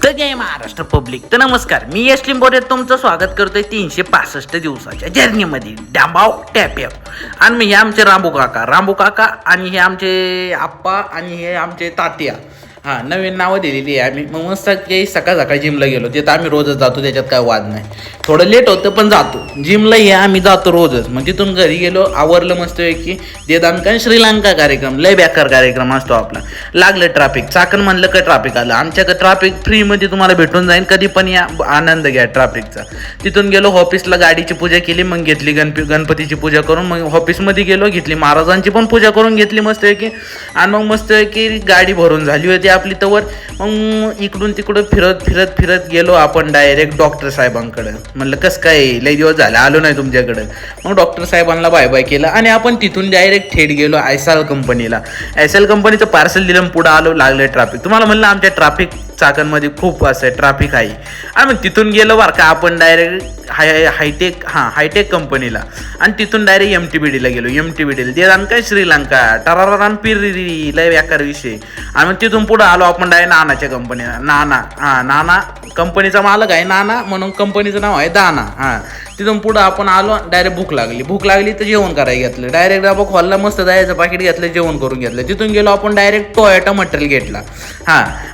तर जय महाराष्ट्र पब्लिक. तर नमस्कार, मी यश लिंबोरे तुमचं स्वागत करतोय 365 दिवसाच्या जर्नीमध्ये डांबाव टॅप्याव. आणि मी हे आमचे रांबू काका आणि हे आमचे आप्पा आणि हे आमचे तात्या. हां, नवीन नावं दिलेली आहे आम्ही. मग मस्त काही सकाळी जिमला गेलो. ते तर आम्ही रोजच जातो, त्याच्यात काय वाद नाही. थोडं लेट होतं पण जातो जिमला. हे आम्ही जातो रोजच. मग तिथून घरी गेलो, आवरलं मस्त की देदानकान श्रीलंका कार्यक्रम, लय बेकार कार्यक्रम असतो आपला. लागलं ट्रॅफिक, चाकण म्हणलं का ट्रॅफिक आलं. आमच्याकडे ट्रॅफिक फ्रीमध्ये तुम्हाला भेटून जाईल, कधी पण या, आनंद घ्या ट्रॅफिकचा. तिथून गेलो ऑफिसला, गाडीची पूजा केली, मग घेतली गणपतीची पूजा करून. मग ऑफिसमध्ये गेलो, घेतली महाराजांची पण पूजा करून घेतली मस्त की. आणि मग मस्त की गाडी भरून झाली होती आपली तवर. मग इकडून तिकडं फिरत गेलो आपण डायरेक्ट डॉक्टर साहेबांकडे. म्हणलं कसं काय लई दिवस झाले आलो नाही तुमच्याकडे. मग डॉक्टर साहेबांना बाय केलं आणि आपण तिथून डायरेक्ट थेट गेलो आयसाल कंपनीला. आयसाल कंपनीचं पार्सल दिलं, पुढं आलो. लागलं ट्रॅफिक. तुम्हाला म्हणलं आमच्या ट्रॅफिक चाकणमध्ये खूप असं ट्रॅफिक आहे. आणि मग तिथून गेलो बरं का आपण डायरेक्ट हायटेक कंपनीला. आणि तिथून डायरेक्ट MTBDला गेलो. MTBDला देदान काय श्रीलंका टरारान पिरी लय व्याकार विषय. आणि मग तिथून पुढं आलो आपण डायरेक्ट नानाच्या कंपनीला. नाना कंपनीचा मालक आहे नाना, म्हणून कंपनीचं नाव आहे दाना. तिथून पुढं आपण आलो. डायरेक्ट भूक लागली तर जेवण करायला घेतलं. डायरेक्ट डबा खोलला, मस्त जायचं पाकिट घेतलं, जेवण करून घेतलं. तिथून गेलो आपण डायरेक्ट टोयोटा मटेरियल गेटला.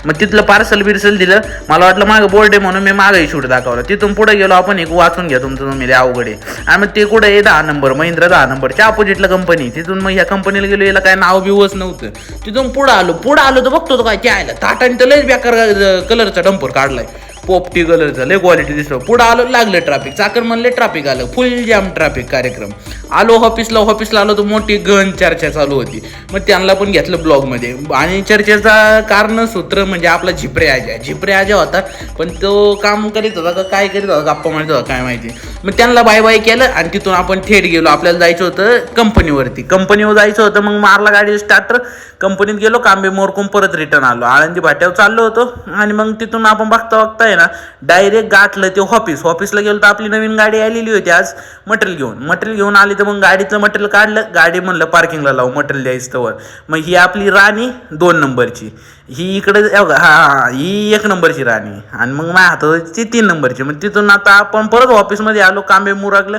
मग तिथलं पार्सल बिर्सल दिलं. मला वाटलं मागं बोर्ड आहे म्हणून मी मागंही शूट दाखवलं. तिथून पुढे गेलो आपण, एक वाचून घ्या तुमचं तुम्ही, अवघड आहे. आणि मग ते कुठं आहे 10 नंबर महिंद्रा 10 नंबरच्या अपोजिटला कंपनी. तिथून मग ह्या कंपनीला गेलो, याला काय नाव बिवच नव्हतं. तिथून पुढं आलो तर बघतो तो काय त्यायला ताटाने तर लयच बेकार कलरचा डंपर काढलाय, पोपटी कलरचा, लय क्वालिटी दिसतो. पुढं आलो, लागलं ट्रॅफिक. चाकण म्हणले ट्रॅफिक आलं, फुल जॅम ट्रॅफिक कार्यक्रम. आलो ऑफिसला आलो तर मोठी चर्चा चालू होती. मग त्यांना पण घेतलं ब्लॉगमध्ये. आणि चर्चेचा कारण सूत्र म्हणजे आपला झिपरे आजा होता. पण तो काम करीत होता का काय करीत होता, गप्पा मारत होता काय माहिती. मग त्यांना बाय केलं आणि तिथून आपण थेट गेलो. आपल्याला जायचं होतं कंपनीवर जायचं होतं. मग मारला गाडी स्टार्टर, कंपनीत गेलो, कांबे मोरकून परत रिटर्न आलो. आळंदी भाट्यावर चाललो होतो. आणि मग तिथून आपण बघता ना डायरेक्ट गाठलं ते ऑफिसला गेलो. तर आपली नवीन गाडी आलेली होती आज मटेरियल घेऊन आली. तर मग गाडीतलं मटेरियल काढलं, गाडी म्हणलं पार्किंगला लावू, मटेरियल द्यायचं तवर. मग ही आपली राणी 2 नंबरची, ही इकडे ही 1 नंबरची राणी, आणि मग माझ्या हाताची 3 नंबरची. मग तिथून आता आपण परत ऑफिसमध्ये आलो. कांबे मुरागलं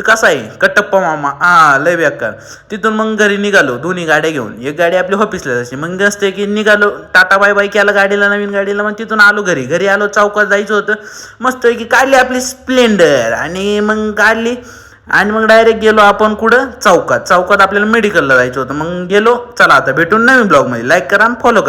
कसा आहे कटप्पा मामा, लय बेकार. तिथून मग घरी निघालो, दोन्ही गाड्या घेऊन. एक गाडी आपली ऑफिसला जायची. मग असते की निघालो, टाटा बाय केला गाडीला, नवीन गाडीला. मग तिथून आलो घरी आलो. चौकात जायचं होतं, मस्त की काढली आपली स्प्लेंडर. आणि मग काढली आणि मग डायरेक्ट गेलो आपण कुठं चौकात आपल्याला मेडिकलला जायचं होतं. मग गेलो. चला आता भेटून नवीन ब्लॉगमध्ये. लाईक करा आणि फॉलो करा.